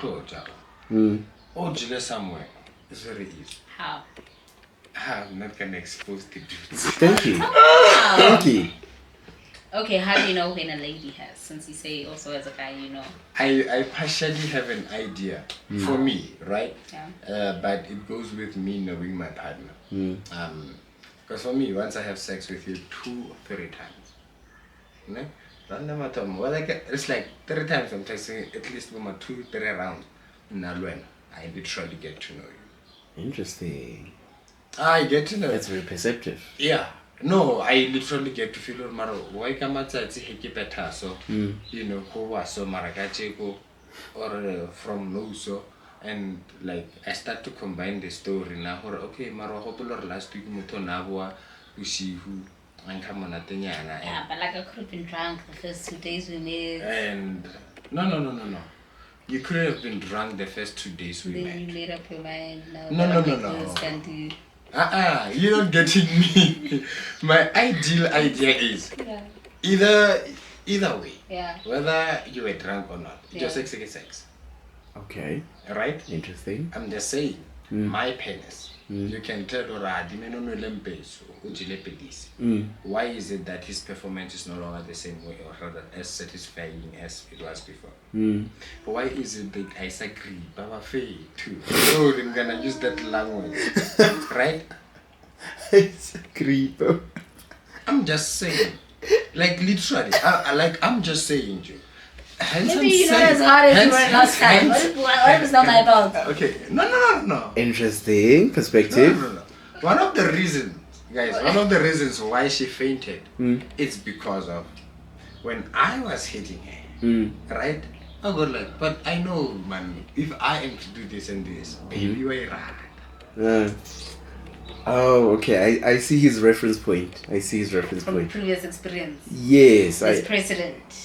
Or Jile somewhere. It's very easy. How? I'm not gonna expose the dudes. Thank you. Thank you. Okay, how do you know when a lady has? Since you say also as a guy, you know. I partially have an idea for me, right? Yeah. But it goes with me knowing my partner. Because for me, once I have sex with you 2 or 3 times, you know, random at all. Well, it's like 3 times I'm texting at least 2, 3 rounds. I literally get to know you. Interesting. I get to know. That's very perceptive. Yeah. No, I literally get to feel maro why come at so you know who was so maragacheko or from no so and like I start to combine the story now or okay maro hopulor last week muto nabwa ushi who and come on at yeah, but like I could have been drunk the first 2 days we met. And no. You could have been drunk the first 2 days we met. Then you made up your mind. No. You're not getting me. My ideal idea is either way. Yeah. Whether you were drunk or not. Just sex. Okay. Right? Interesting. I'm just saying, my penis. You can tell why is it that his performance is no longer the same way or rather as satisfying as it was before? Why is it that I disagree? Baba Faye too. So I'm gonna use that language. Right? I disagree, bro. I'm just saying. Like literally. I'm just saying you. Maybe you're not as hard as you were last time. What is not my fault? Okay. No. Interesting perspective. No. One of the reasons why she fainted, it's because of when I was hitting her, right? I got like, but I know, man, if I am to do this and this, baby, you're right. Oh, okay. I see his reference point. From previous experience. Yes.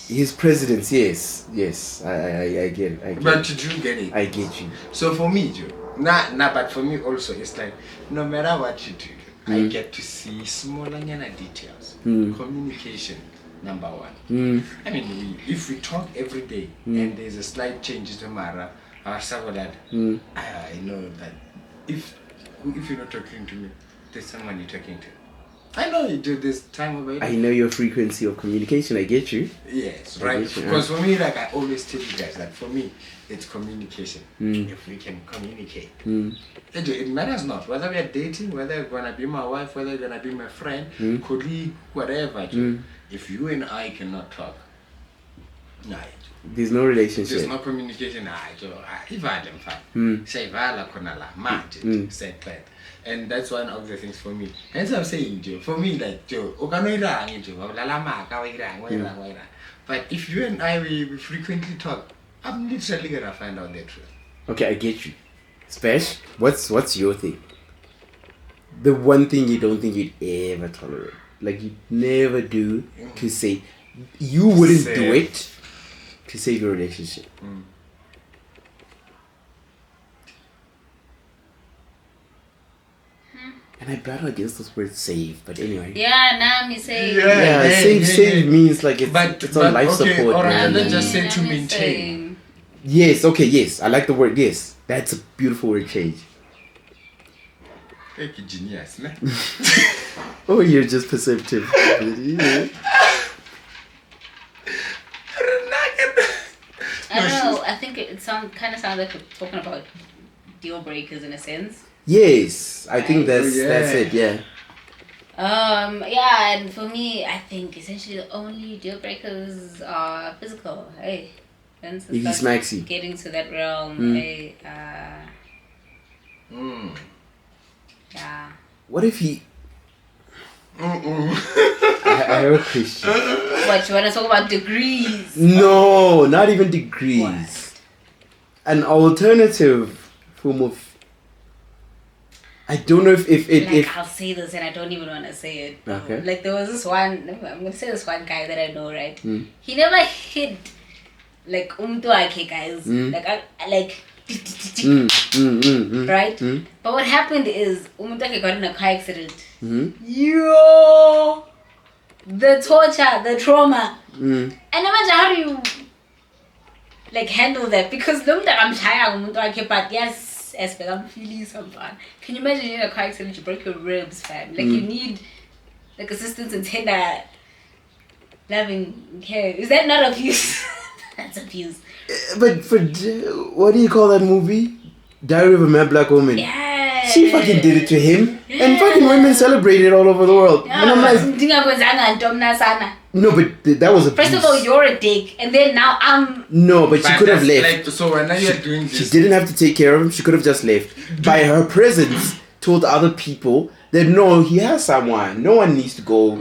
His presidents, yes. I get it. But did you get it? I get you. So for me, Joe, but for me also, it's like, no matter what you do, I get to see smaller details. Communication, number 1. I mean, if we talk every day and there's a slight change to Mara or something like that, I know that if you're not talking to me, there's someone you're talking to. I know you do this time of it. I know your frequency of communication. I get you. Yes, right. Because for me, like I always tell you guys, that for me, it's communication. If we can communicate, it matters not whether we are dating, whether you're gonna be my wife, whether you're gonna be my friend, colleague, whatever. If you and I cannot talk, there's no relationship. There's no communication. If I am fine, say vala konala magic, said that. And that's one of the things for me. Hence I'm saying, Joe, for me, like Joe, but if you and I we frequently talk, I'm literally gonna find out the truth. Okay, I get you. Spesh, what's your thing? The one thing you don't think you'd ever tolerate, like you'd never do to say, you wouldn't do it to save your relationship. And I battle against this word save, but anyway. Yeah, now me say. Save means like it's on life support. Or rather just say to maintain. Yes, I like the word yes. That's a beautiful word change. Thank you, genius, man. Oh, you're just perceptive. I don't know, I think it sounds like we're talking about deal breakers in a sense. Yes, I think that's it, yeah. And for me, I think essentially the only deal breakers are physical. Hey, if he smacks you, getting to that realm. Hey, yeah. What if he? I have a question. What, you want to talk about degrees? No, not even degrees. What? An alternative form of. I don't know if I'll say this and I don't even want to say it. Okay. Like there was this one, I'm going to say this one guy that I know, right? He never hit like umtu guys. Right? But what happened is umtu got in a car accident. Yo! The torture, the trauma. And imagine how do you like handle that? Because no I'm tired, but yes, as I'm feeling someone. Can you imagine in a car accident you broke your ribs, fam? Like you need like assistance and tender loving care. Is that not abuse? That's abuse. But for what do you call that movie? Diary of a Mad Black Woman. Yeah. She fucking did it to him, and fucking women celebrated all over the world. Yeah, And I'm like, no, but that was a. First of all, you're a dick, and then now I'm. No, but she could have left. Like, so when you're doing this, she didn't have to take care of him. She could have just left. By her presence, told other people that no, he has someone. No one needs to go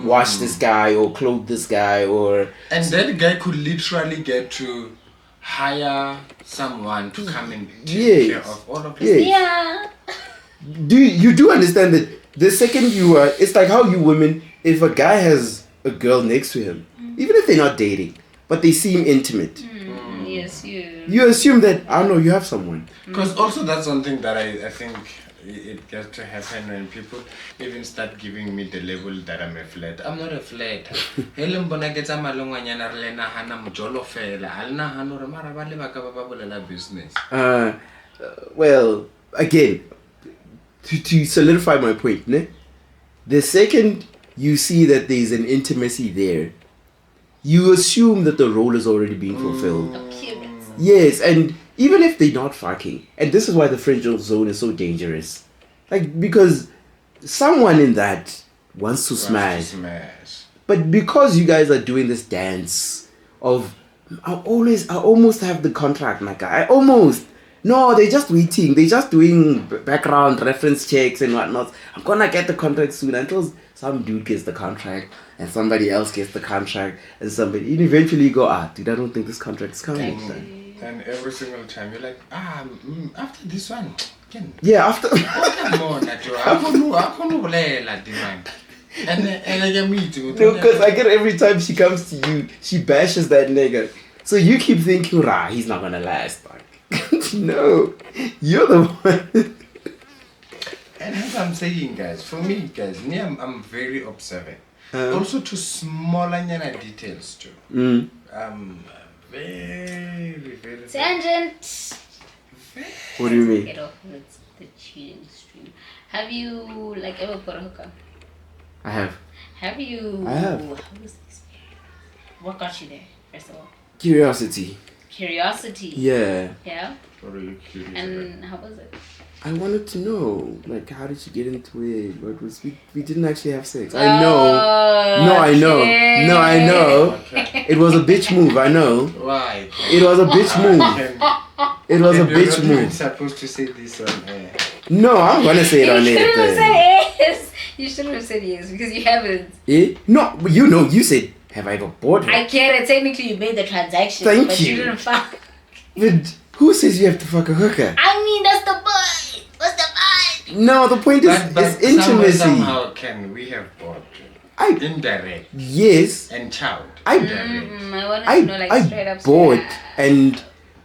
wash this guy or clothe this guy or. And that guy could literally get to hire someone to come and take care of all of this. Yeah. You do understand that the second you are, it's like how you women, if a guy has a girl next to him, even if they're not dating, but they seem intimate, you assume that, I don't know, you have someone. Because also that's one thing that I think it gets to happen when people even start giving me the label that I'm a flat. I'm not a flat. Business. Well, again, to solidify my point, ne? The second you see that there's an intimacy there, you assume that the role is already being fulfilled. Yes, and even if they're not fucking, and this is why the friend zone is so dangerous, like because someone in that wants to smash, but because you guys are doing this dance of, I almost have the contract, my guy. No, they're just waiting. They're just doing background reference checks and whatnot. I'm gonna get the contract soon until some dude gets the contract and somebody else gets the contract and somebody. And eventually you go, dude, I don't think this contract's coming. And every single time you're like, after this one, yeah, after. And I get me too. No, because I get every time she comes to you, she bashes that nigga. So you keep thinking, he's not gonna last. No, you're the one. And as I'm saying, guys, for me, guys, I'm very observant. Also to smaller details too. Very, very. Tangent. What do you mean? Get off the cheating stream. Have you ever put a hooker? I have. Have you? I have. How was the experience? What got you there? First of all. Curiosity. Yeah. What are you curious And how was it? I wanted to know, how did you get into it? What was we didn't actually have sex. I know. No, I know. Okay. No, I know. It was a bitch move. I know. Why? It was a bitch move. It was a bitch move. You're supposed to say this on air. No, I'm gonna say it on You air. shouldn't have said yes. You shouldn't have said yes because you haven't. Eh? No, but you said, have I ever bought her? I get it. Technically, you made the transaction, Thank you you. didn't fuck. But who says you have to fuck a hooker? I mean, that's the point. What's the point? No, the point is intimacy. Somehow can we have bought indirect? Yes. And child. I wanted to know, straight up. Bought and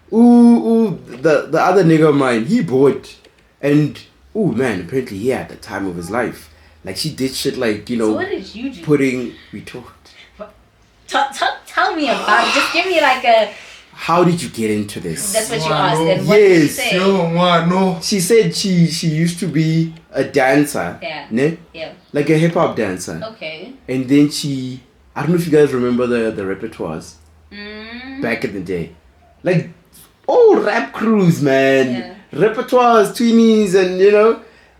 the other nigga of mine, he bought and man, apparently he had the time of his life. She did shit So what did you do? We talked. Tell me about it. Just give me a. How did you get into this? That's what you asked. And what did you say? No. She said she used to be a dancer. Yeah. Ne? Yeah. Like a hip hop dancer. Okay. And then I don't know if you guys remember the repertoires back in the day. Old rap crews, man. Yeah. Repertoires, tweenies, and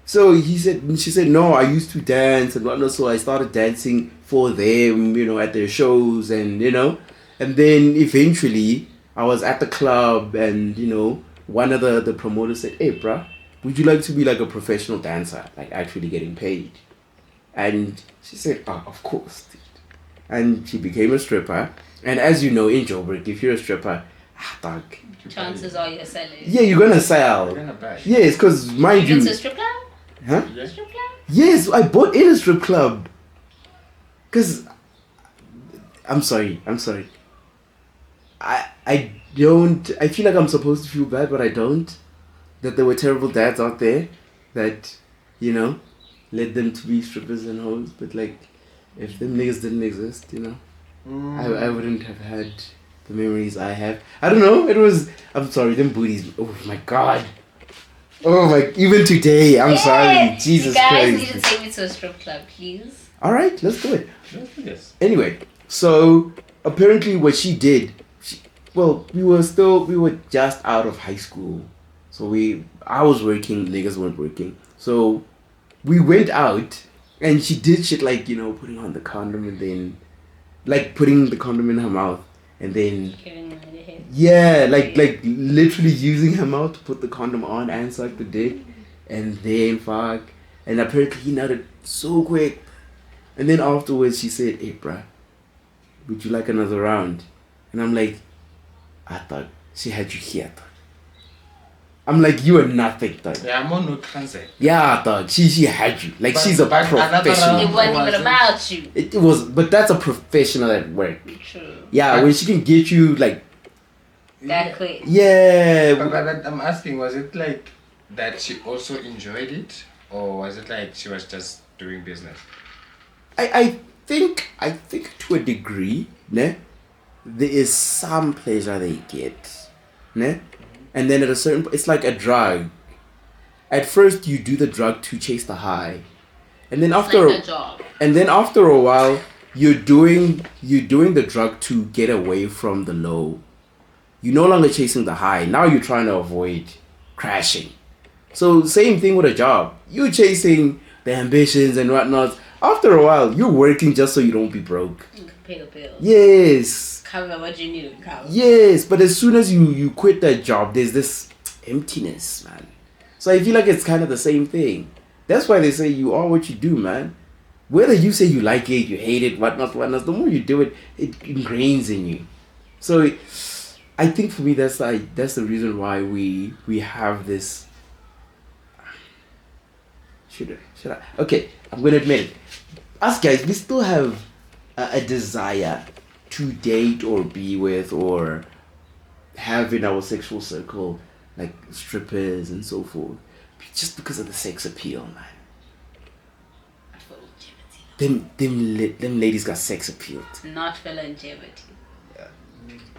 So she said, no, I used to dance and whatnot. So I started dancing for them, at their shows and, And then eventually I was at the club and, one of the promoters said, hey, bruh, would you like to be a professional dancer? Actually getting paid. And she said, of course, dude. And she became a stripper. And as you know, in Joburg, if you're a stripper, dog. Chances are you're selling. Yeah, you're gonna sell. You're gonna buy. Yes, because mind you. You went to a strip club? Huh? Yeah. Strip club? Yes, I bought in a strip club. Because. I'm sorry. I don't. I feel like I'm supposed to feel bad, but I don't. That there were terrible dads out there that, led them to be strippers and hoes. But if them niggas didn't exist, I wouldn't have had the memories I have. I don't know. It was. I'm sorry. Them booties. Oh my god. Oh my. Even today. I'm sorry. Jesus you guys Christ. need to take me to a strip club, please. All right. Let's do it. Yes. Anyway, so apparently what she did. We were just out of high school, so I was working. Niggas weren't working. So we went out, and she did shit like putting on the condom and then like putting the condom in her mouth and then Giving me the head. yeah, like literally using her mouth to put the condom on and suck the dick, and then fuck, and apparently he nutted so quick, and then afterwards she said, "Hey, bruh, would you like another round?" And I'm like, I thought she had you here. I'm like, you are nothing, dog. Yeah, I'm on no transit. Yeah, dog. She had you. Like, she's a but another professional. It wasn't even about you. It was, but that's a professional at work. True. Yeah, when she can get you, like, That quick. yeah. But I'm asking, was it like that she also enjoyed it, or was it like she was just doing business? I think to a degree, ne, there is some pleasure they get, ne, and then at a certain, it's like a drug. At first, you do the drug to chase the high, and then after, like a job. and then after a while, you're doing the drug to get away from the low. You're no longer chasing the high. Now you're trying to avoid crashing. So same thing with a job. You're chasing the ambitions and whatnot. After a while, you're working just so you don't be broke. You can pay the bills. Yes. Cover what you need to cover. Yes, but as soon as you quit that job, there's this emptiness, man. So I feel like it's kind of the same thing. That's why they say you are what you do, man. Whether you say you like it, you hate it, whatnot, the more you do it, it ingrains in you. So I think for me, that's the reason why we have this. Should I? Okay, I'm gonna admit it. Us guys, we still have a desire to date or be with or have in our sexual circle like strippers and so forth, just because of the sex appeal, man. For longevity. Them ladies got sex appeal. Not for longevity.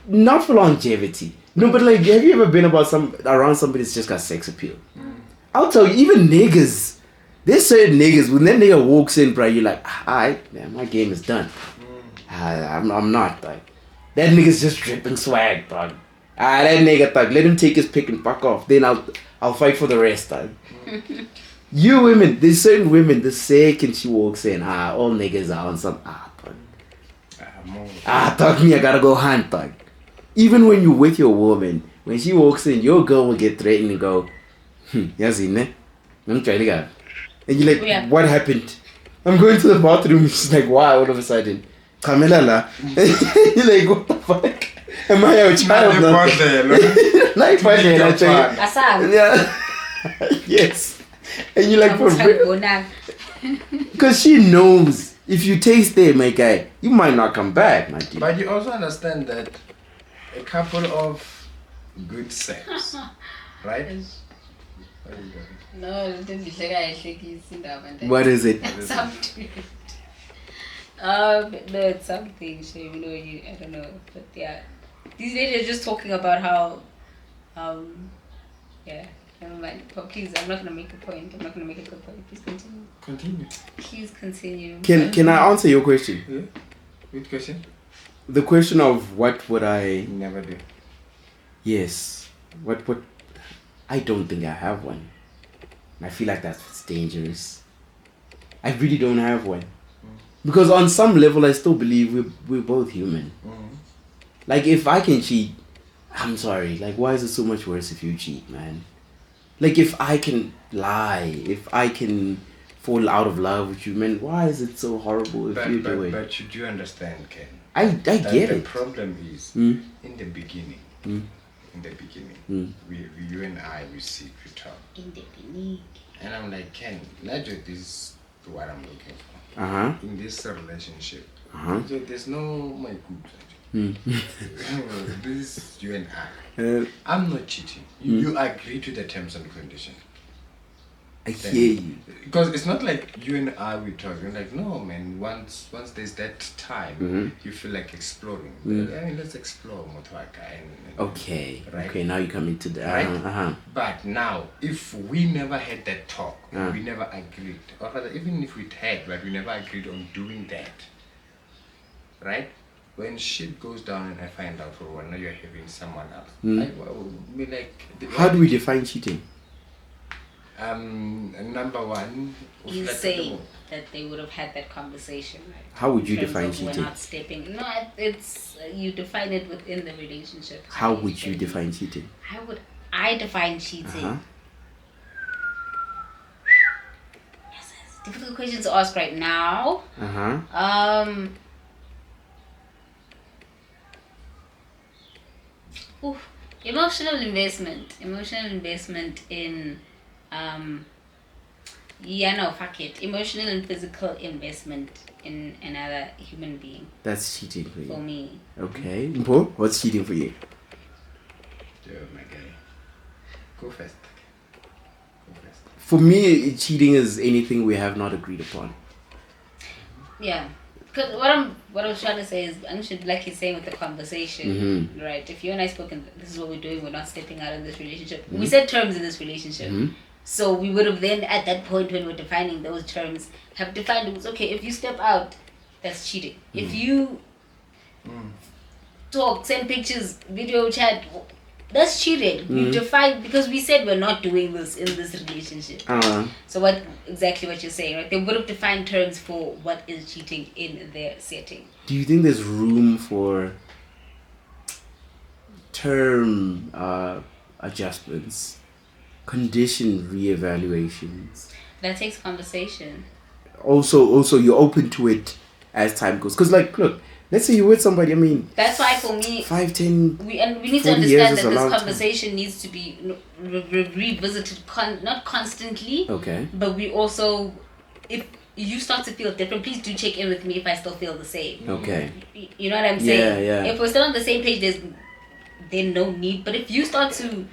Not for longevity. No, but like, have you ever been around somebody that's just got sex appeal? I'll tell you, even niggas. There's certain niggas, when that nigga walks in, bro, you're like, alright, man, my game is done. I'm not, like. That nigga's just dripping swag, dog. That nigga, dog, let him take his pick and fuck off. Then I'll fight for the rest, dog. You women, there's certain women, the second she walks in, all niggas are on some, dog. Dog, me, I gotta go hunt, dog. Even when you're with your woman, when she walks in, your girl will get threatened and go, yazine, I'm trying to go. And you're like, Yeah. What happened? I'm going to the bathroom. She's like, why all of a sudden? Kamela la. You're like, what the fuck? Am I a child now? Asal. Yeah. Yes. And you're like, for real? Bonang. Because she knows if you taste it, my guy, you might not come back, my dear. But you also understand that a couple of good sex, right? No, it didn't look like What is it? something. No, it's something. So I don't know, but yeah, these ladies are just talking about how, yeah. Never mind. But please, I'm not gonna make a point. I'm not gonna make a good point. Please continue. Continue. Please continue. Can I answer your question? Yeah. Which question? The question of what would I? Never do. Yes. What? I don't think I have one. I feel like that's dangerous. I really don't have one. Because on some level, I still believe we're both human. Like, if I can cheat, I'm sorry. Like, why is it so much worse if you cheat, man? Like, if I can lie, if I can fall out of love with you, man, why is it so horrible if you do it? But you do understand, Ken. I get The it. problem is, in the beginning, you and I, we sit, we talk. In the beginning. And I'm like, Ken, this is what I'm looking for. In this relationship. So there's no my good. This is you and I. I'm not cheating. You agree to the terms and conditions. I hear you. Because it's not like you and I we talking like, no man, once there's that time you feel like exploring. I mean, let's explore Motwaka and Okay. right? Okay, now you come into that. Right? But now, if we never had that talk, we never agreed, or rather, even if we had, but we never agreed on doing that, right? When shit goes down and I find out for one, now you're having someone else. I will be like, How do we define cheating? Number one, You say that they would have had that conversation, right? How would you In terms define of cheating? We're not stepping. No, it's you define it within the relationship. How would you define cheating? How would I define cheating? Yes, it's a difficult question to ask right now. Emotional investment in fuck it. Emotional and physical investment in another human being. That's cheating for you. For me. Okay. Mpo, what's cheating for you? Yeah, my guy. Go first. For me, cheating is anything we have not agreed upon. Yeah. Because what I was trying to say is, I should, like you're saying with the conversation, right? If you and I spoken, this is what we're doing, we're not stepping out in this relationship. We set terms in this relationship. So we would have then, at that point when we're defining those terms, have defined it was okay, if you step out, that's cheating. If you talk, send pictures, video chat, that's cheating. We defined, because we said we're not doing this in this relationship. So exactly what you're saying, right? They would have defined terms for what is cheating in their setting. Do you think there's room for term adjustments, condition reevaluations? That takes conversation. Also, you're open to it as time goes. Because, like, look, let's say you're with somebody, I mean... That's why, for me... 5, 10, we need to understand that this conversation needs to be revisited, not constantly. Okay. But we also... If you start to feel different, please do check in with me if I still feel the same. Okay. You know what I'm saying? Yeah. If we're still on the same page, there's no need. But if you start to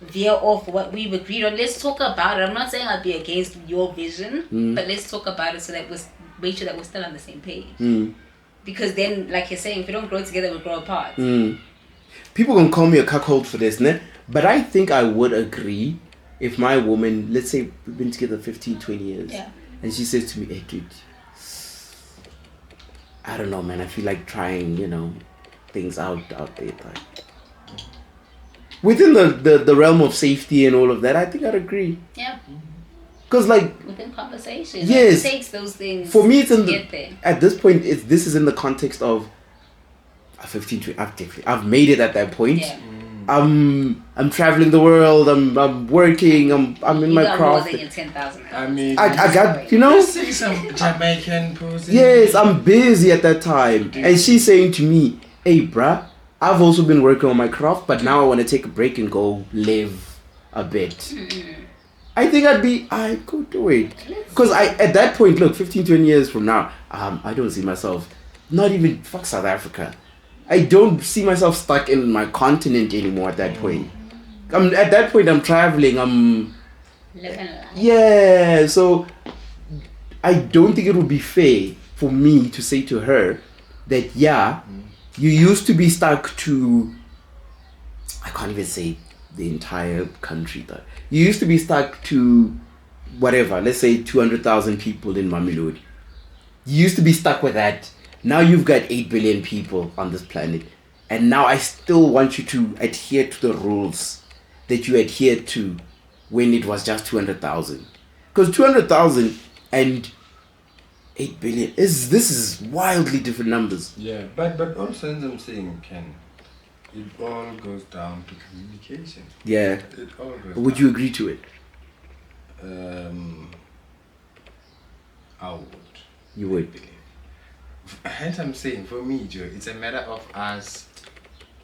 veer off what we've agreed on, let's talk about it. I'm not saying I'll be against your vision, but let's talk about it so that we make sure that we're still on the same page. Because then, like you're saying, if we don't grow together, we'll grow apart. People gonna call me a cuckold for this, ne? But I think I would agree if my woman, let's say we've been together 15, 20 years, and she says to me, hey dude, I don't know man, I feel like trying, things out there. Like, within the realm of safety and all of that, I think I'd agree. Yeah. Because within conversation, yes, it takes those things. For me, it's there. At this point, this is in the context of 15 to I've made it at that point. Yeah. I'm traveling the world. I'm working. I'm in my craft. More than your 10,000 hours. I mean, I got Let's see some Jamaican posing. Yes, I'm busy at that time, and she's saying to me, "Hey, bruh, I've also been working on my craft, but now I want to take a break and go live a bit." I think I could do it. Because at that point, look, 15, 20 years from now, I don't see myself, not even, fuck South Africa. I don't see myself stuck in my continent anymore at that point. At that point, I'm traveling, I'm... Living life. Yeah, so I don't think it would be fair for me to say to her that, you used to be stuck to... I can't even say the entire country though. You used to be stuck to whatever, let's say 200,000 people in Mamelodi. You used to be stuck with that. Now you've got 8 billion people on this planet, and now I still want you to adhere to the rules that you adhered to when it was just 200,000. Because 200,000 and 8 billion this is wildly different numbers. Yeah, but also as I'm saying, Ken, it all goes down to communication. Yeah. It all goes Would you agree to it? I would. You would. Hence I'm saying, for me, Joe, it's a matter of us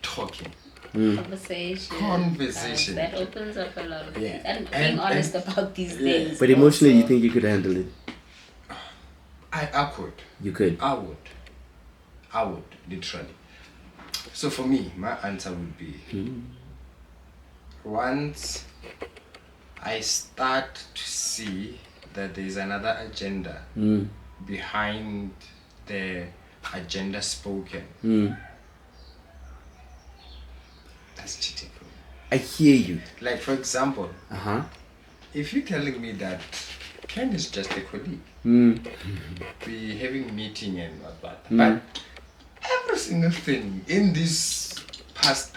talking. Conversation. That opens up a lot of things. And being honest about these things. But emotionally, you think you could handle it? I could. You could? I would, literally. So for me, my answer would be, once I start to see that there's another agenda behind the agenda spoken. That's cheating for me. I hear you. Like, for example, Uh-huh. if you're telling me that Ken is just a colleague, we having meeting and what, but every single thing in this past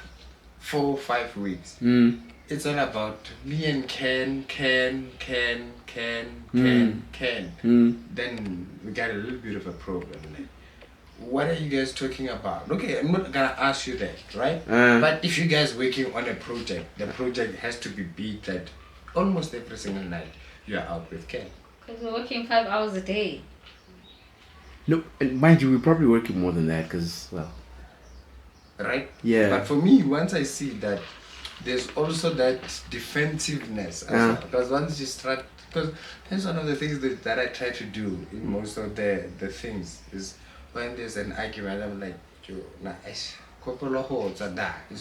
4 or 5 weeks, it's all about me and Ken. Then we got a little bit of a problem. Like, what are you guys talking about? Okay, I'm not gonna ask you that, right? But if you guys working on a project, the project has to be beat that almost every single night you are out with Ken. Because we're working 5 hours a day. No, and mind you, we're probably working more than that because, well. Right? Yeah. But for me, once I see that there's also that defensiveness as well. Because once you start, because that's one of the things that I try to do in most of the things is when there's an argument, I'm like, it's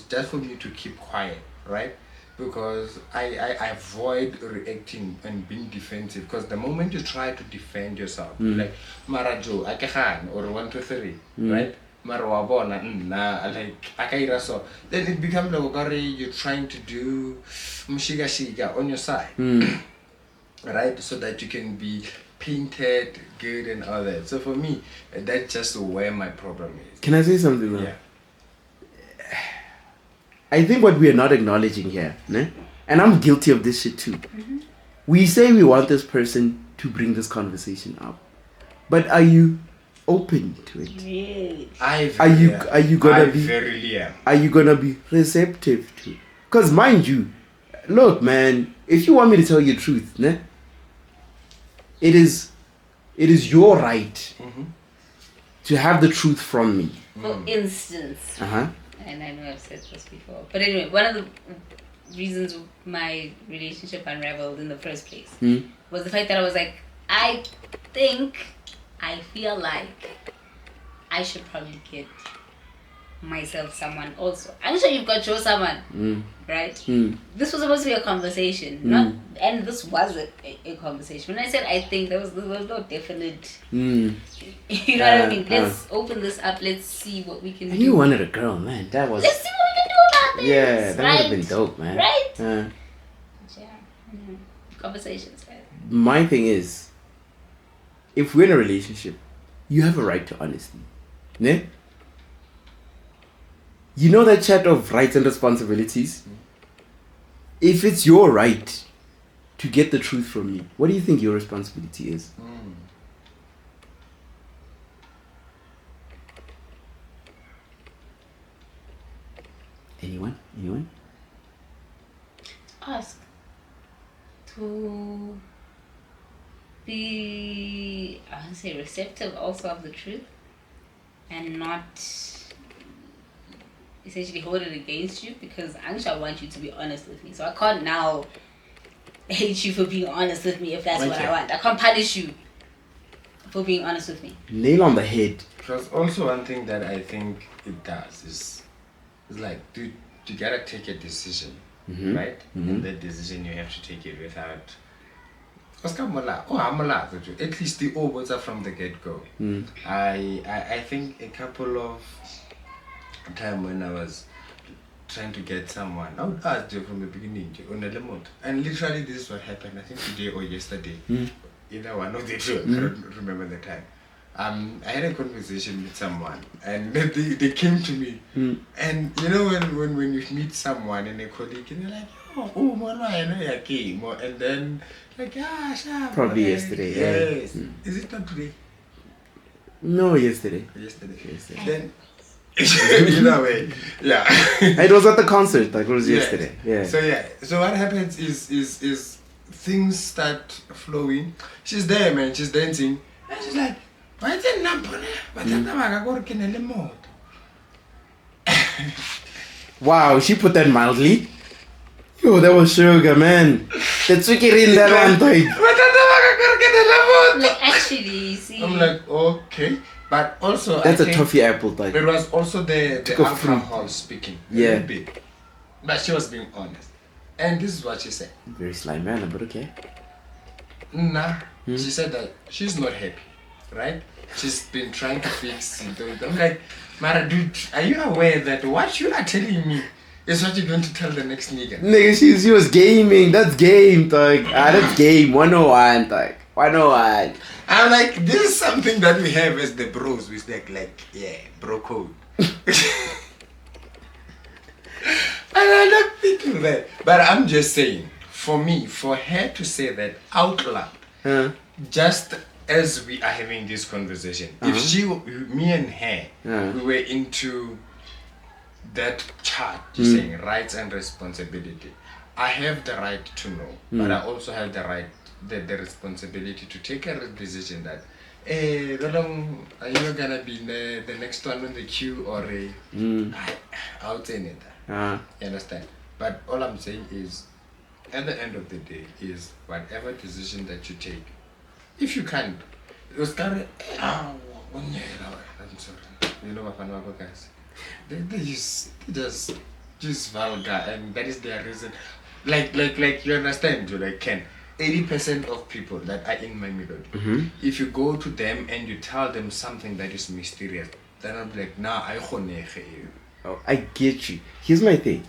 just for me to keep quiet, right? Because I avoid reacting and being defensive. Because the moment you try to defend yourself, like Marajo, Akehan, or 1, 2, 3, right? Marwabona, like Akaira, so then it becomes like you're trying to do Mushiga on your side, right? So that you can be painted good and all that. So for me, that's just where my problem is. Can I say something now? Yeah. I think what we are not acknowledging here, né? And I'm guilty of this shit too. We say we want this person to bring this conversation up, but are you open to it? Yes. Are you gonna be verily am. Are you gonna be receptive to it? Because mind you, look, man, if you want me to tell you the truth, né? It is your right to have the truth from me. For instance, and I know I've said this before, but anyway, one of the reasons my relationship unraveled in the first place was the fact that I was like, I feel like I should probably get myself someone also. I'm sure you've got your someone, right? This was supposed to be a conversation, and this was a conversation. When I said I think, there was no definite. You know what I mean? Let's open this up. Let's see what we can do. You wanted a girl, man. That was. Let's see what we can do about this. Yeah, that right? would have been dope, man. Right? Yeah. Conversations, right? My thing is, if we're in a relationship, you have a right to honesty. Ne? You know that chat of rights and responsibilities? If it's your right to get the truth from me, what do you think your responsibility is? Anyone? Ask to be, I would say, receptive also of the truth and not essentially hold it against you, because I want you to be honest with me. So I can't now hate you for being honest with me if that's what I want. I can't punish you for being honest with me. Nail on the head. Because also one thing that I think it does is like, dude, you gotta take a decision, right? And that decision you have to take it without. At least the overs are from the get-go. I think a couple of time when I was trying to get someone, I would ask you from the beginning on a remote, and literally this is what happened. I think today or yesterday, either one of the two. I don't remember the time. I had a conversation with someone, and they came to me, and you know when you meet someone and a colleague, and you're like, oh, man, I know you came, and then like, sure, probably yesterday. Yes. Yeah. Is it not today? No, yesterday. Then. In a way, yeah. It was at the concert, like it was yesterday. Yeah. So what happens is things start flowing. She's there, man. She's dancing, and she's like, "Why is it not funny? But I'm working in the mode." Wow, she put that mildly. Yo, that was sugar, man. That's wicked in that one time. Like, actually, see. I'm like, okay. But also, that's I a toffee apple type. It was also the alcohol speaking. Yeah. A bit. But she was being honest. And this is what she said. Very sly manner, but okay. Nah. She said that she's not happy, right? She's been trying to fix it. I'm like, Mara, dude, are you aware that what you are telling me is what you're going to tell the next nigga? Nigga, she was gaming. That's game, dog. That's game. 101, dog. 101. I'm like, this is something that we have as the bros. We like, yeah, bro code. And I'm not thinking that. But I'm just saying, for me, for her to say that out loud, just as we are having this conversation, if me and her, we were into that chart, you're saying rights and responsibility, I have the right to know, but I also have the right, the responsibility to take a decision that, hey, are you gonna be the next one on the queue or I'll say it. You understand? But all I'm saying is, at the end of the day, is whatever decision that you take, if you can't, I'm sorry, you know what guys, they just vulgar, and that is their reason. Like you understand, you like Ken. 80% of people that are in my melody, if you go to them and you tell them something that is mysterious, then I'm like, nah, I khonege you. Oh, I get you. Here's my thing,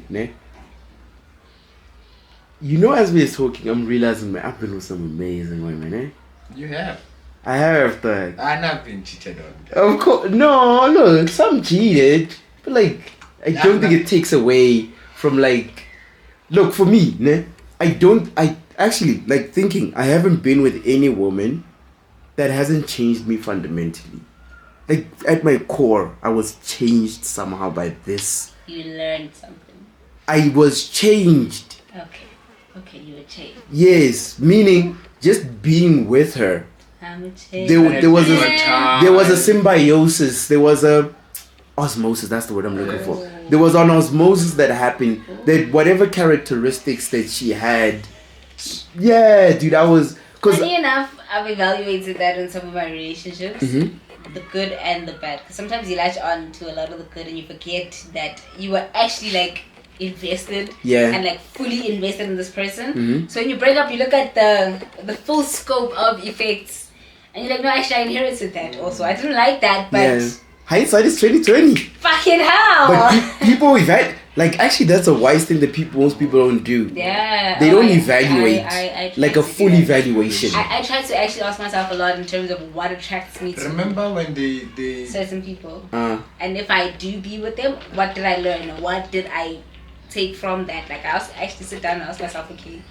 ne? You know, as we're talking, I'm realizing I've been with some amazing women, eh? You have. I have, dog. I've not been cheated on. Of course, no, look, some cheated, but like, I don't think it takes away from like, look, for me, ne? I actually, like, thinking, I haven't been with any woman that hasn't changed me fundamentally. Like, at my core, I was changed somehow by this. You learned something. I was changed. Okay, you were changed. Yes, meaning just being with her. I'm changed. There was a symbiosis. There was a osmosis. That's the word I'm looking for. There was an osmosis that happened. That whatever characteristics that she had, yeah, dude, I was. Funny enough, I've evaluated that in some of my relationships, the good and the bad. Because sometimes you latch on to a lot of the good and you forget that you were actually like invested and like fully invested in this person. So when you break up, you look at the full scope of effects and you're like, no, actually I inherited that also. I didn't like that, but hindsight is 2020. Fucking hell. But people like, actually that's a wise thing that most people don't do. Yeah. They don't evaluate like a full evaluation. I try to actually ask myself a lot in terms of what attracts me to when they certain people. And if I do be with them, what did I learn? Or what did I take from that? Like, I also actually sit down and ask myself, okay,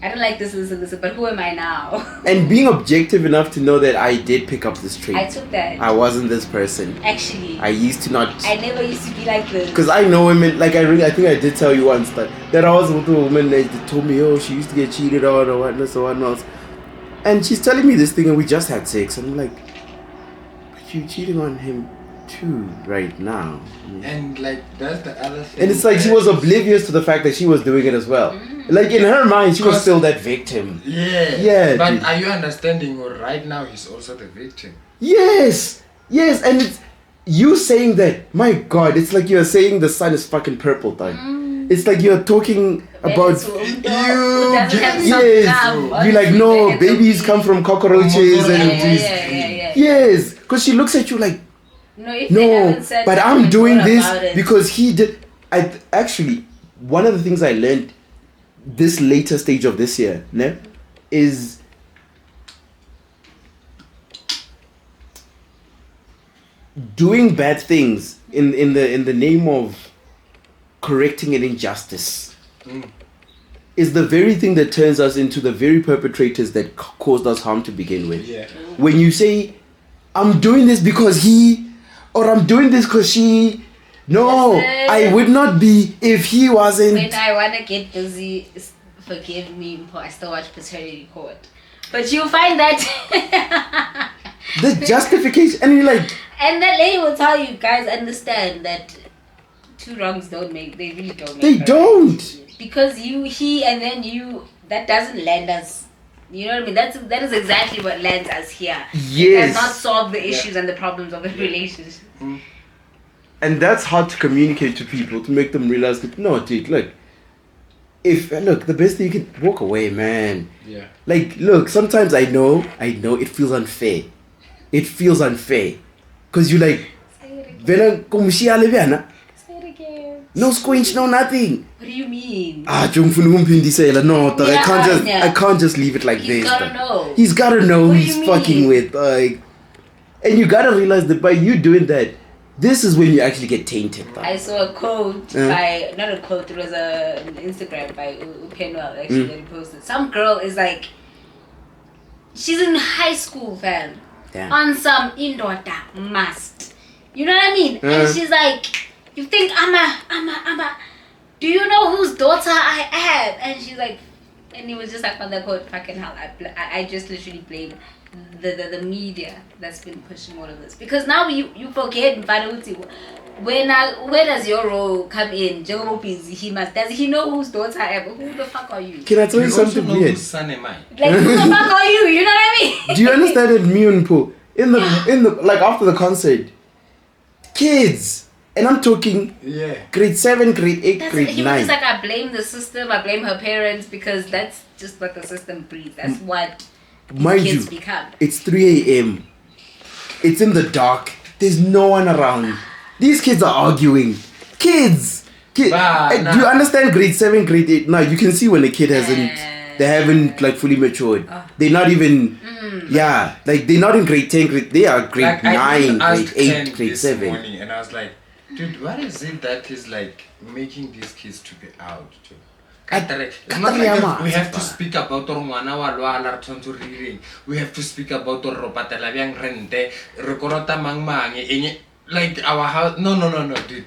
I don't like this, but who am I now? And being objective enough to know that I did pick up this trait. I took that. I wasn't this person. Actually. I used to not. I never used to be like this. Because I know women, like I think I did tell you once that I was with a woman that told me, oh, she used to get cheated on or whatnot. And she's telling me this thing and we just had sex. And I'm like, but you're cheating on him too right now. And like, that's the other thing. And it's like she was oblivious to the fact that she was doing it as well. Like in her mind, she was still that victim. Yeah. But dude, are you understanding? Or right now, he's also the victim. Yes. And it's you saying that. My God, it's like you're saying the sun is fucking purple, time. It's like you're talking about you. Yes. You're like, no, babies come from cockroaches and yes, because she looks at you like, no, but I'm doing this because he did. Actually, one of the things I learned this later stage of this year, is doing bad things in the name of correcting an injustice is the very thing that turns us into the very perpetrators that caused us harm to begin with. When you say, I'm doing this because he, or I'm doing this because she, no, I would not be if he wasn't. When I want to get busy, forgive me, I still watch Paternity Court. But you'll find that the justification, and you're like, and that lady will tell you, guys, understand that two wrongs they really don't make. They don't. Because he, and then you, that doesn't land us. You know what I mean? That is exactly what lands us here. It does not solve the issues and the problems of the relationship. And that's hard to communicate to people, to make them realize that, no, dude, look, look, the best thing you can walk away, man. Yeah. Like, look, sometimes I know it feels unfair. It feels unfair. Because you like, Say it again. no squinch, no nothing. What do you mean? No, I can't just leave it like He's this. gotta know. He's gotta know What who do he's you fucking mean? with. Like, and you gotta realize that by you doing that, this is when you actually get tainted. I saw a quote by, not a quote, it was an Instagram by Upenwell actually that he posted. Some girl is like, she's in high school, fam. Damn. On some indota must. You know what I mean? And she's like, you think I'm a, do you know whose daughter I am? And she's like, and he was just like on the quote, fucking hell, I just literally blame the media that's been pushing all of this. Because now you forget, where does your role come in? Does he know whose daughter I am? Who the fuck are you? Can I tell you also something know weird? whose son am I? Like, who the fuck are you? You know what I mean? Do you understand that me and Po in the like after the concert, kids, and I'm talking Yeah. grade 7, grade 8, grade He 9. was just like, I blame the system, I blame her parents because that's just what the system breeds. That's what Mind kids you, become. it's 3 a.m. It's in the dark. There's no one around. These kids are arguing. Kids. Bah, Do you understand grade 7, grade 8? Now you can see when a kid they haven't like fully matured. They're not even, yeah, like they're not in grade 10, they are grade Like, 9, grade asked 8, Ken grade this 7. morning, and I was like, dude, what is it that is like making these kids to be out? Dude? It's not like we have to speak about ngwana wa lwala re tshwantse re direng. We have to speak about re patela byang rente re kolota mang mang like our house. No, dude.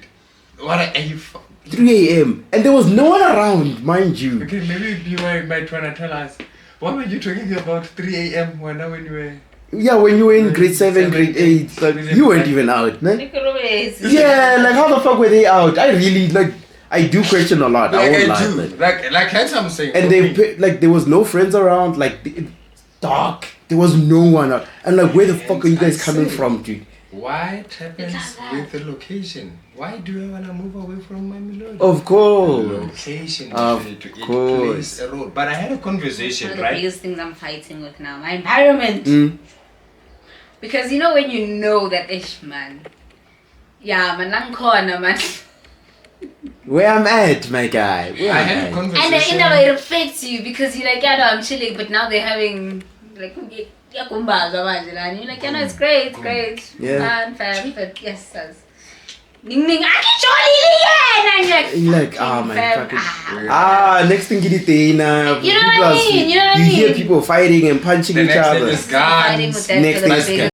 What are you 3 a.m. and there was no one around, mind you. Okay, maybe you might wanna tell us what were you talking about 3 a.m. when you were. Yeah, when you were in grade 7, grade 8, like, you weren't even out, man. Yeah, like how the fuck were they out? I really I do question a lot. I won't lie. do. Like handsome saying. And there was no friends around. Like it's dark. There was no one out. And like, where the fuck are you guys coming from, dude? Why it happens with the location? Why do I wanna move away from my melody? Of course. Location Of it course. plays a role. But I had a conversation, One of the right? biggest things I'm fighting with now, my environment. Because you know when you know that man. Yeah, man. Where I'm at, my guy. Where I I'm had a at. conversation. And in a way it affects you because you're like, yeah, no, I'm chilling, but now they're having like and you're like, yeah, no, it's great, it's great. Yeah. Fam, but yes, sis. Ning ning, and you're Like, oh my fucking. Next thing you You know what I mean? You know what I You hear mean? people fighting and punching The each next thing other. is guns. Fighting with that Next for the thing is bigger